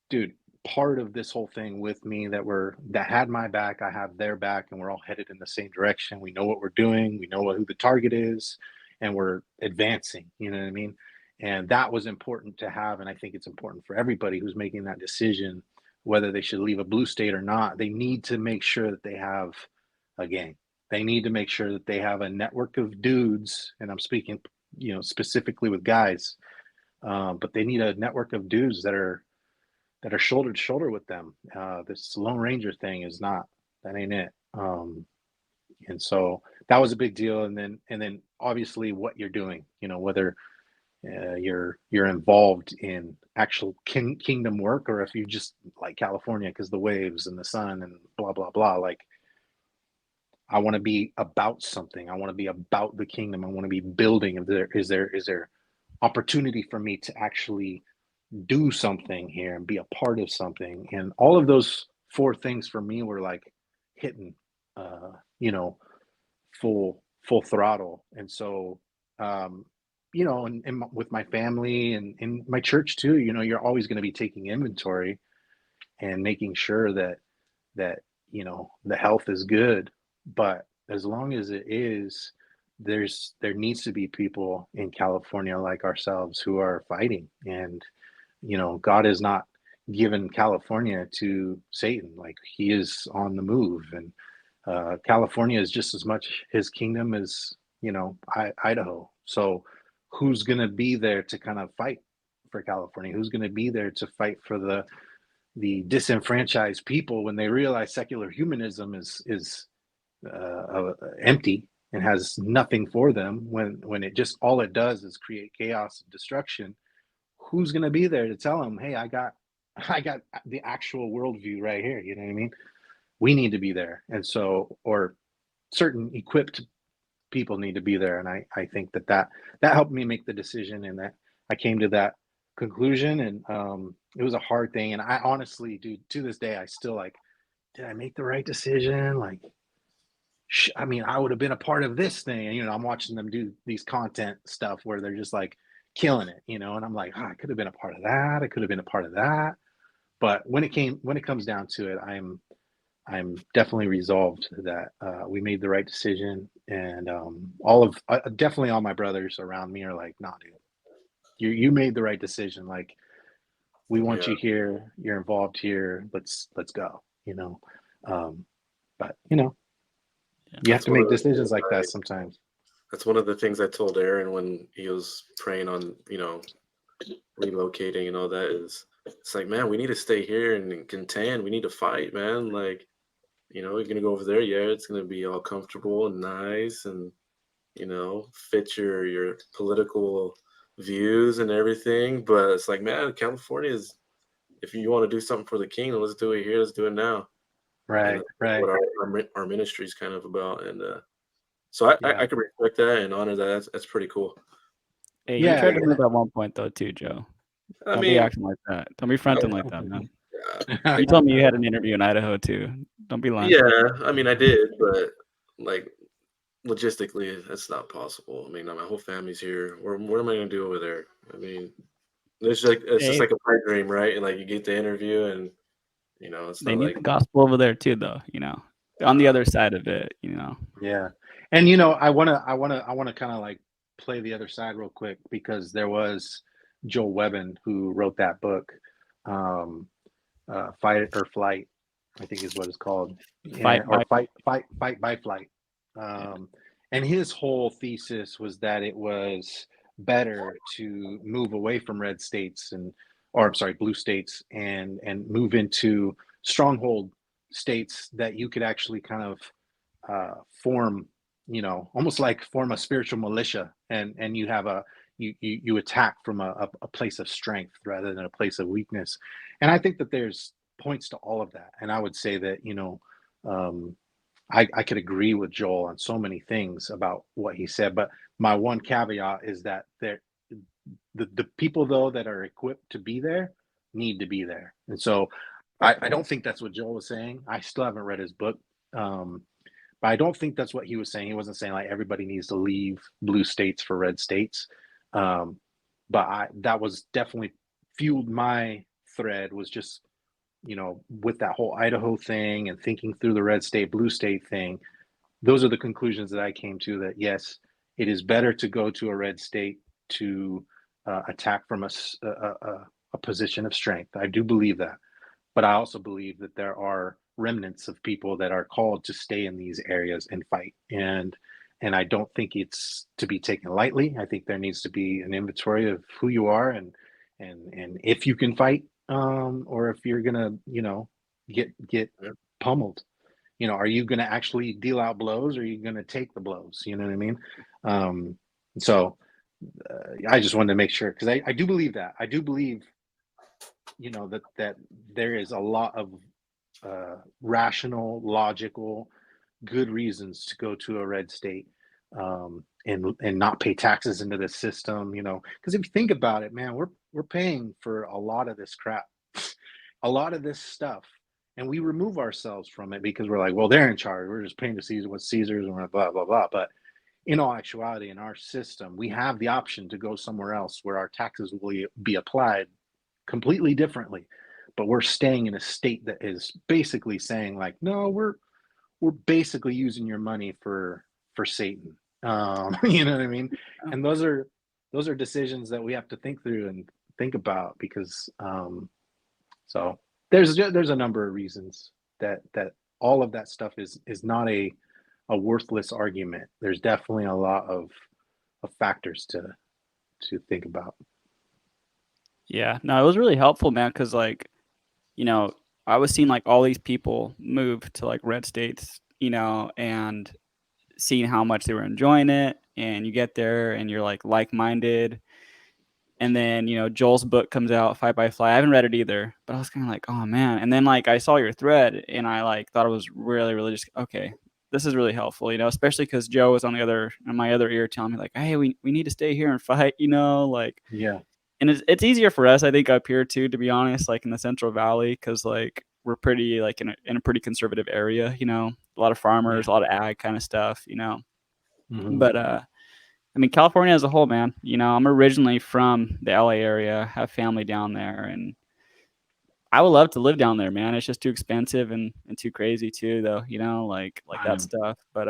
dude, part of this whole thing with me, that had my back. I have their back, and we're all headed in the same direction. We know what we're doing. We know who the target is, and we're advancing. You know what I mean? And that was important to have. And I think it's important for everybody who's making that decision, whether they should leave a blue state or not. They need to make sure that they have a gang. They need to make sure that they have a network of dudes. And I'm speaking, specifically with guys, but they need a network of dudes that are shoulder to shoulder with them. This Lone Ranger thing that ain't it. And so that was a big deal. And then obviously what you're doing, whether you're involved in actual kingdom work, or if you just like California because the waves and the sun and blah blah blah. Like, I want to be about something. I want to be about the kingdom. I want to be building. Is there opportunity for me to actually do something here and be a part of something? And all of those 4 things for me were like hitting, full throttle. And so, and with my family and in my church too, you're always going to be taking inventory and making sure that the health is good. But as long as it is, there needs to be people in California like ourselves who are fighting. And God has not given California to Satan. Like, he is on the move, and California is just as much his kingdom as Idaho. So who's going to be there to kind of fight for California? Who's going to be there to fight for the disenfranchised people when they realize secular humanism is empty and has nothing for them, when it just, all it does is create chaos and destruction? Who's going to be there to tell them, hey, I got the actual worldview right here? You know what I mean? We need to be there. And so, or certain equipped people need to be there. And I think that helped me make the decision, and that I came to that conclusion. And it was a hard thing. And I honestly, dude, to this day, I still like, did I make the right decision? Like, I mean, I would have been a part of this thing. And, I'm watching them do these content stuff where they're just like killing it, and I'm like, I could have been a part of that. I could have been a part of that. But when it comes down to it, I'm definitely resolved that we made the right decision. And definitely all my brothers around me are like, nah, dude, you made the right decision. Like, we want you here. You're involved here. Let's go, but you have to make decisions like that sometimes. That's one of the things I told Aaron when he was praying on, relocating and all that, is it's like, man, we need to stay here and contend. We need to fight, man. Like, we're going to go over there. Yeah, it's going to be all comfortable and nice and, fit your political views and everything. But it's like, man, California is, if you want to do something for the kingdom, let's do it here. Let's do it now. Right. What our ministry is kind of about. And so I can respect that and honor that. That's pretty cool. Hey, you tried to move at one point though too, Joe. Don't be acting like that. Don't be fronting like that, man. You told me you had an interview in Idaho too. Don't be lying. Yeah, I mean, I did, but like logistically, that's not possible. I mean, my whole family's here. What am I gonna do over there? I mean, it's just like a pipe dream, right? And like, you get the interview, and it's they not need like the gospel over there too, though. On the other side of it, Yeah, and I wanna kind of like play the other side real quick, because there was Joel Webbon who wrote that book, Fight or Flight, I think is what it's called. Fight by Flight. And his whole thesis was that it was better to move away from red states blue states, and move into stronghold states that you could actually kind of form, almost like form a spiritual militia, and you have you attack from a place of strength rather than a place of weakness. And I think that there's points to all of that. And I would say that, I could agree with Joel on so many things about what he said, but my one caveat is that the people though that are equipped to be there need to be there. And so I don't think that's what Joel was saying. I still haven't read his book. But I don't think that's what he was saying. He wasn't saying like everybody needs to leave blue states for red states. But that was definitely fueled my thread, was just, with that whole Idaho thing and thinking through the red state, blue state thing. Those are the conclusions that I came to, that yes, it is better to go to a red state to attack from a position of strength. I do believe that. But I also believe that there are remnants of people that are called to stay in these areas and fight. And I don't think it's to be taken lightly. I think there needs to be an inventory of who you are and if you can fight, or if you're gonna, get pummeled. Are you gonna actually deal out blows, or are you gonna take the blows? You know what I mean? So I just wanted to make sure, because I do believe that. I do believe, that there is a lot of rational, logical, good reasons to go to a red state, and not pay taxes into the system. Because if you think about it, man, we're paying for a lot of this crap, a lot of this stuff, and we remove ourselves from it because we're like, well, they're in charge. We're just paying to Caesar what's Caesar's, and we're blah blah blah. But in all actuality, in our system, we have the option to go somewhere else where our taxes will be applied completely differently, but we're staying in a state that is basically saying like, no, we're basically using your money for Satan. You know what I mean? And those are decisions that we have to think through and think about, because so there's a number of reasons that all of that stuff is not a worthless argument. There's definitely a lot of factors to think about. Yeah, no, it was really helpful, man, because like, I was seeing like all these people move to like red states, and seeing how much they were enjoying it. And you get there and you're like minded. And then, Joel's book comes out, Fight by Fly. I haven't read it either, but I was kind of like, oh man. And then like I saw your thread and I like thought it was really, really just okay. This is really helpful, especially because Joe was on my other ear telling me like, hey, we need to stay here and fight, like. Yeah. And it's easier for us, I think, up here too, to be honest, like in the Central Valley, because like we're pretty like in a pretty conservative area, a lot of farmers, a lot of ag kind of stuff, Mm-hmm. But I mean, California as a whole, man, I'm originally from the LA area, have family down there, and I would love to live down there, man. It's just too expensive and too crazy too, though, like that stuff. But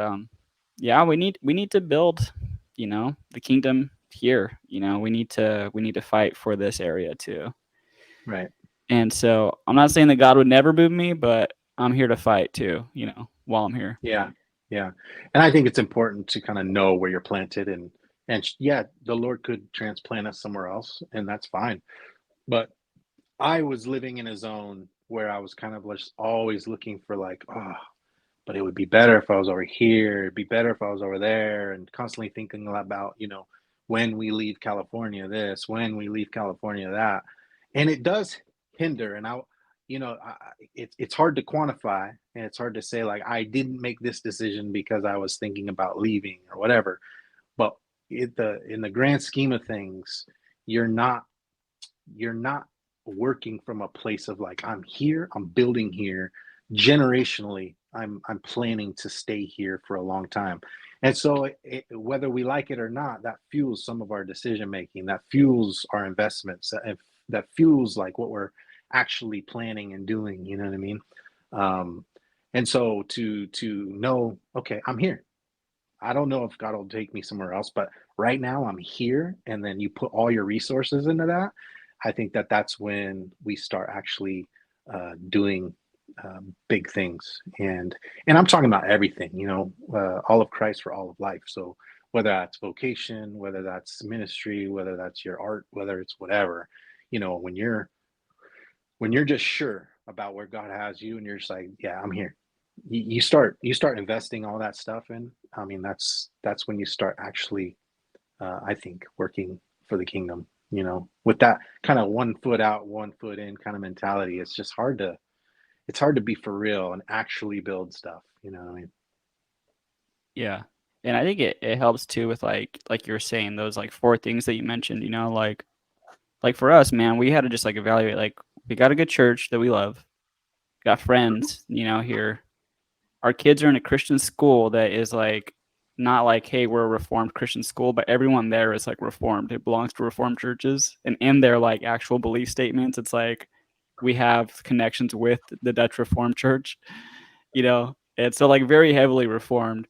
yeah, we need to build, the kingdom here. We need to fight for this area too. Right. And so I'm not saying that God would never move me, but I'm here to fight too, while I'm here. Yeah. Yeah. And I think it's important to kind of know where you're planted, and yeah, the Lord could transplant us somewhere else, and that's fine. But I was living in a zone where I was kind of just always looking for like, oh, but it would be better if I was over here. It'd be better if I was over there, and constantly thinking about, when we leave California, this, when we leave California, that. And it does hinder. And it's hard to quantify, and it's hard to say like, I didn't make this decision because I was thinking about leaving or whatever. But in the grand scheme of things, you're not working from a place of like, I'm here, I'm building here generationally. I'm planning to stay here for a long time. And so whether we like it or not, that fuels some of our decision making, that fuels our investments, that fuels like what we're actually planning and doing. You know what I mean? And so to know, okay, I'm here. I don't know if God will take me somewhere else, but right now I'm here. And then you put all your resources into that. I think that that's when we start actually doing big things. And I'm talking about everything, all of Christ for all of life. So whether that's vocation, whether that's ministry, whether that's your art, whether it's whatever, when you're just sure about where God has you, and you're just like, yeah, I'm here. You start investing all that stuff in. I mean, that's when you start actually, I think, working for the kingdom. With that kind of 1 foot out, 1 foot in kind of mentality, it's hard to be for real and actually build stuff. You know what I mean? Yeah. And I think it helps too with like you were saying, those like 4 things that you mentioned, like for us, man, we had to just like evaluate, like we got a good church that we love, got friends, here. Our kids are in a Christian school that is like not like, hey, we're a Reformed Christian school, but everyone there is like Reformed. It belongs to Reformed churches. And in their like actual belief statements, it's like we have connections with the Dutch Reformed Church, And so like very heavily Reformed.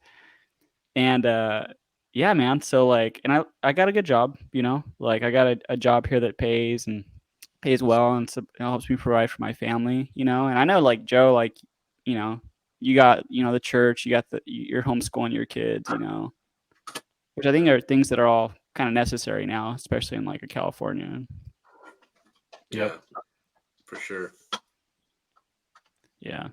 And yeah, man. So like, and I got a good job, like I got a job here that pays well, and so it helps me provide for my family, And I know like Joe, like, you know, you got, the church, you got you're homeschooling your kids, which I think are things that are all kind of necessary now, especially in like a California. Yeah, for sure. Yeah.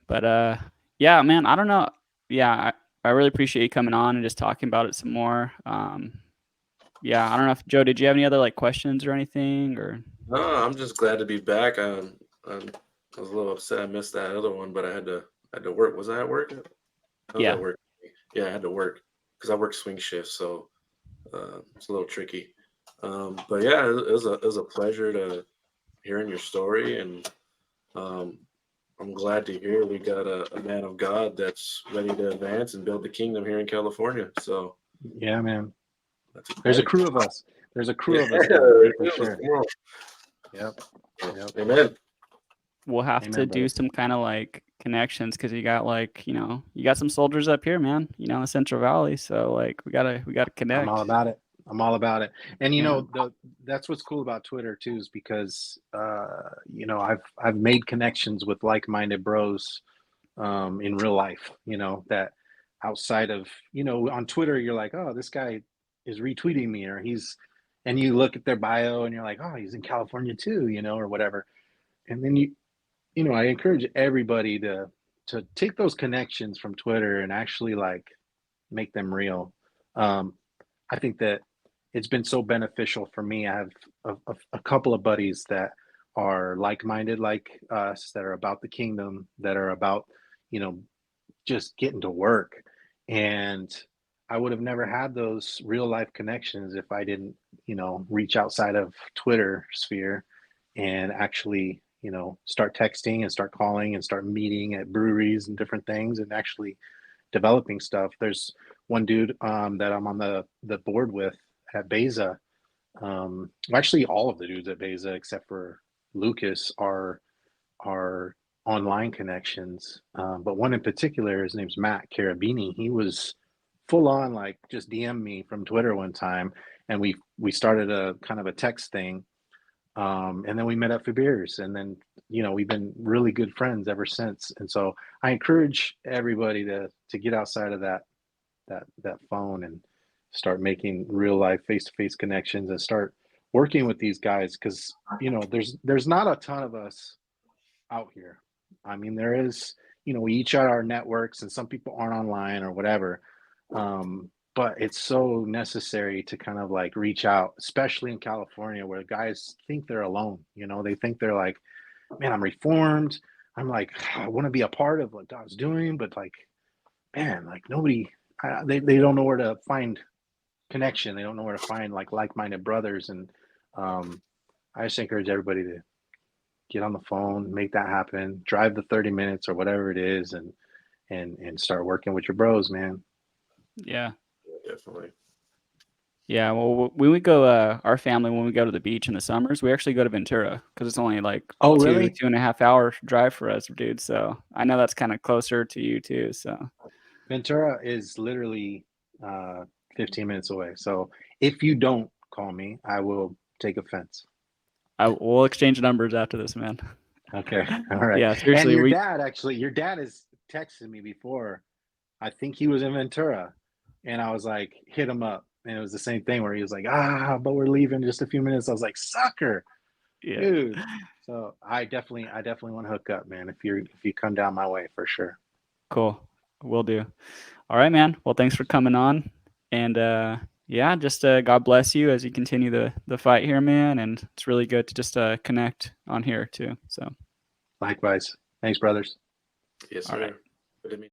But yeah, man, I don't know. Yeah, I really appreciate you coming on and just talking about it some more. Yeah, I don't know if Joe, did you have any other like questions or anything, or? No, I'm just glad to be back. I was a little upset I missed that other one, but I had to work. Was I at work? I was Yeah. at work. Yeah, I had to work because I work swing shifts, so it's a little tricky. But yeah, it was a pleasure to hearing your story, and um, I'm glad to hear we got a man of God that's ready to advance and build the kingdom here in California. So Yeah, man. that's There's a exciting. crew of us. There's a crew Yeah, of us down here for it was sure. cool. Yep. Yep. Amen. We'll have to Amen, do brother. some kind of like connections, because you got like, you got some soldiers up here, man, in the Central Valley. So like we gotta I'm all connect. about it. I'm all about it. And Yeah. that's what's cool about Twitter too, is because I've made connections with like-minded bros in real life, that outside of, on Twitter you're like, oh, this guy is retweeting me, or and you look at their bio and you're like, oh, he's in California too, or whatever. And then I encourage everybody to take those connections from Twitter and actually like make them real. Um, I think that it's been so beneficial for me. I have a couple of buddies that are like-minded like us, that are about the kingdom, that are about, you know, just getting to work. And I would have never had those real life connections if I didn't, reach outside of Twitter sphere and actually, start texting and start calling and start meeting at breweries and different things and actually developing stuff. There's one dude that I'm on the board with at Beza. Well, actually, all of the dudes at Beza except for Lucas are online connections. But one in particular, his name's Matt Carabini. He was full on like just DM me from Twitter one time, and we started a kind of a text thing. And then we met up for beers, and then we've been really good friends ever since. And so I encourage everybody to get outside of that phone and start making real life face to face connections and start working with these guys, because there's not a ton of us out here. I mean, there is, we each are our networks, and some people aren't online or whatever. But it's so necessary to kind of like reach out, especially in California, where guys think they're alone. They think they're like, man, I'm reformed. I'm like, I want to be a part of what God's doing, but like, man, like nobody, they don't know where to find connection. They don't know where to find like-minded brothers. And I just encourage everybody to get on the phone, make that happen, drive the 30 minutes or whatever it is, and start working with your bros, man. Yeah. Definitely. Yeah. Well, when we go, our family, when we go to the beach in the summers, we actually go to Ventura, because it's only like Oh, two really? 2.5 hour drive for us, dude. So I know that's kind of closer to you too. So Ventura is literally 15 minutes away. So if you don't call me, I will take offense. we'll exchange numbers after this, man. Okay. All right. Yeah, And seriously. your dad has texted me before. I think he was in Ventura, and I was like, hit him up. And it was the same thing where he was like, but we're leaving in just a few minutes. I was like, sucker, Yeah. dude. So I definitely want to hook up, man. If you come down my way, for sure. Cool. Will do. All right, man. Well, thanks for coming on. And yeah, just God bless you as you continue the fight here, man. And it's really good to just connect on here too. So Likewise. Thanks, brothers. Yes, all right. sir. Good to meet